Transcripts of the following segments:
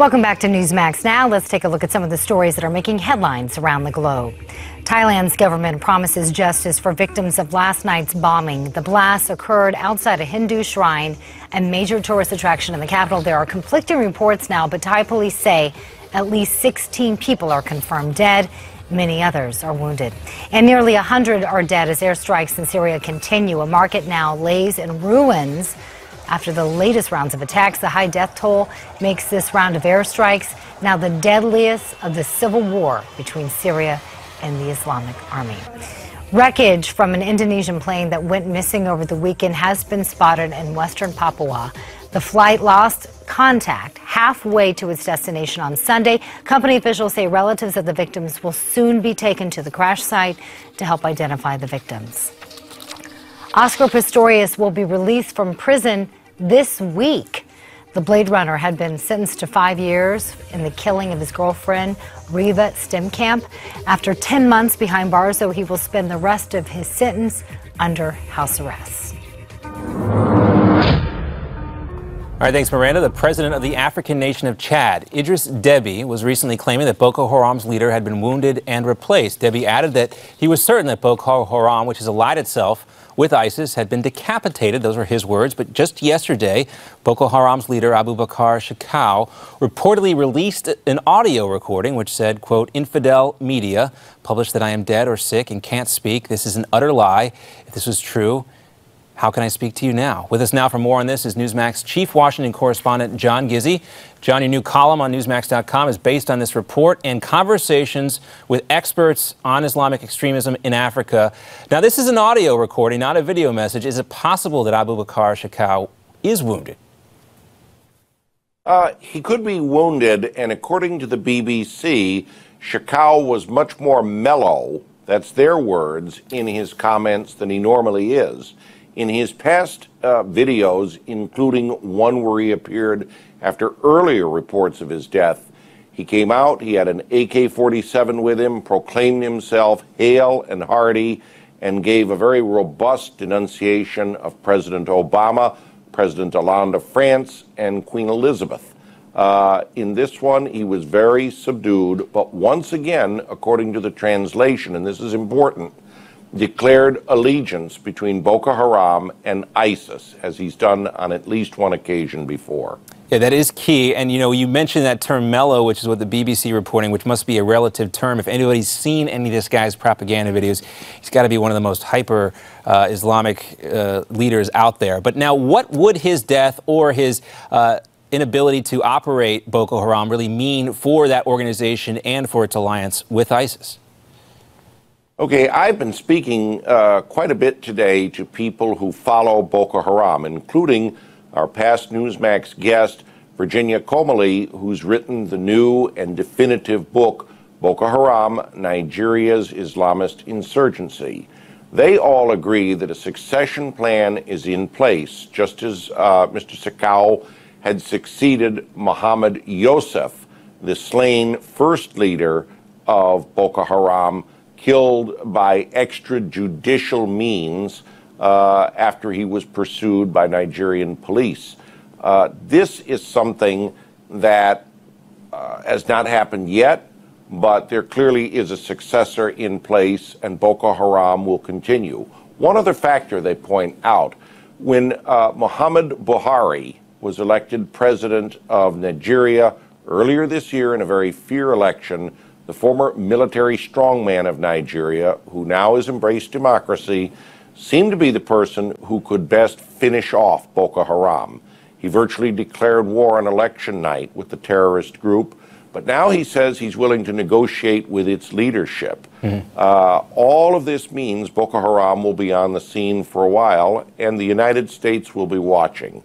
Welcome back to Newsmax Now. Let's take a look at some of the stories that are making headlines around the globe. Thailand's government promises justice for victims of last night's bombing. The blast occurred outside a Hindu shrine and major tourist attraction in the capital. There are conflicting reports now, but Thai police say at least 16 people are confirmed dead. Many others are wounded. And nearly 100 are dead as airstrikes in Syria continue. A market now lays in ruins after the latest rounds of attacks. The high death toll makes this round of airstrikes now the deadliest of the civil war between Syria and the Islamic Army. Wreckage from an Indonesian plane that went missing over the weekend has been spotted in western Papua. The flight lost contact halfway to its destination on Sunday. Company officials say relatives of the victims will soon be taken to the crash site to help identify the victims. Oscar Pistorius will be released from prison this week. The Blade Runner had been sentenced to 5 years in the killing of his girlfriend, Reva Steenkamp. After 10 months behind bars, though, he will spend the rest of his sentence under house arrest. All right, thanks, Miranda. The president of the African nation of Chad, Idris Deby, was recently claiming that Boko Haram's leader had been wounded and replaced. Deby added that he was certain that Boko Haram, which has allied itself with ISIS, had been decapitated. Those were his words. But just yesterday, Boko Haram's leader, Abubakar Shekau, reportedly released an audio recording which said, quote, "Infidel media published that I am dead or sick and can't speak. This is an utter lie. If this was true, how can I speak to you now?" With us now for more on this is Newsmax chief Washington correspondent John Gizzi. John, your new column on Newsmax.com is based on this report and conversations with experts on Islamic extremism in Africa. Now, this is an audio recording, not a video message. Is it possible that Abubakar Shekau is wounded? He could be wounded, and according to the BBC, Shekau was much more mellow, that's their words, in his comments than he normally is. In his past videos, including one where he appeared after earlier reports of his death, he came out, he had an AK-47 with him, proclaimed himself hale and hearty, and gave a very robust denunciation of President Obama, President Hollande of France, and Queen Elizabeth. In this one, he was very subdued, but once again, according to the translation, and this is important, declared allegiance between Boko Haram and ISIS, as he's done on at least one occasion before. Yeah, that is key. And, you know, you mentioned that term mellow, which is what the BBC reporting, which must be a relative term. If anybody's seen any of this guy's propaganda videos, he's got to be one of the most hyper Islamic leaders out there. But now, what would his death or his inability to operate Boko Haram really mean for that organization and for its alliance with ISIS? Okay, I've been speaking quite a bit today to people who follow Boko Haram, including our past Newsmax guest, Virginia Comely, who's written the new and definitive book, Boko Haram, Nigeria's Islamist Insurgency. They all agree that a succession plan is in place, just as Mr. Shekau had succeeded Mohammed Yusuf, the slain first leader of Boko Haram, killed by extrajudicial means after he was pursued by Nigerian police. This is something that has not happened yet, but there clearly is a successor in place, and Boko Haram will continue. One other factor they point out, when Muhammad Buhari was elected president of Nigeria earlier this year in a very fair election, the former military strongman of Nigeria, who now has embraced democracy, seemed to be the person who could best finish off Boko Haram. He virtually declared war on election night with the terrorist group, but now he says he's willing to negotiate with its leadership. All of this means Boko Haram will be on the scene for a while, and the United States will be watching.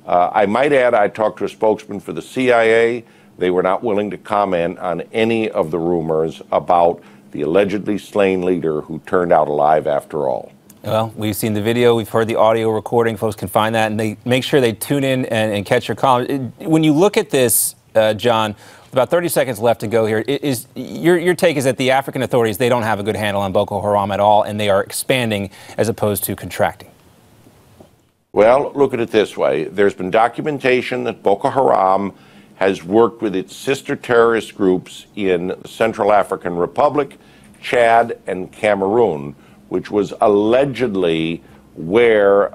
I might add, I talked to a spokesman for the CIA. They were not willing to comment on any of the rumors about the allegedly slain leader who turned out alive after all. Well, we've seen the video, we've heard the audio recording. Folks can find that, and they make sure they tune in and catch your column. When you look at this, John, with about 30 seconds left to go here, your take is that the African authorities, they don't have a good handle on Boko Haram at all, and they are expanding as opposed to contracting. Well, look at it this way. There's been documentation that Boko Haram has worked with its sister terrorist groups in the Central African Republic, Chad, and Cameroon, which was allegedly where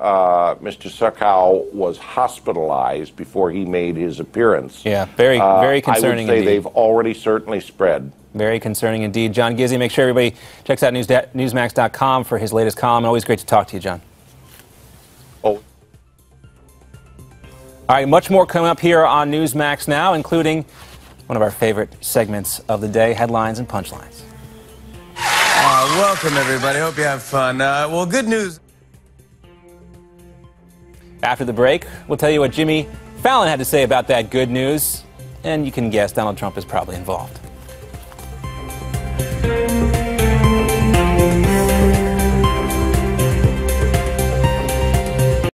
Mr. Shekau was hospitalized before he made his appearance. Yeah, very concerning I would say indeed. they've already certainly spread. Very concerning indeed. John Gizzi, make sure everybody checks out Newsmax.com for his latest column. Always great to talk to you, John. Oh. All right, much more coming up here on Newsmax Now, including one of our favorite segments of the day, headlines and punchlines. Welcome, everybody. Hope you have fun. Well, good news. After the break, we'll tell you what Jimmy Fallon had to say about that good news. And you can guess Donald Trump is probably involved.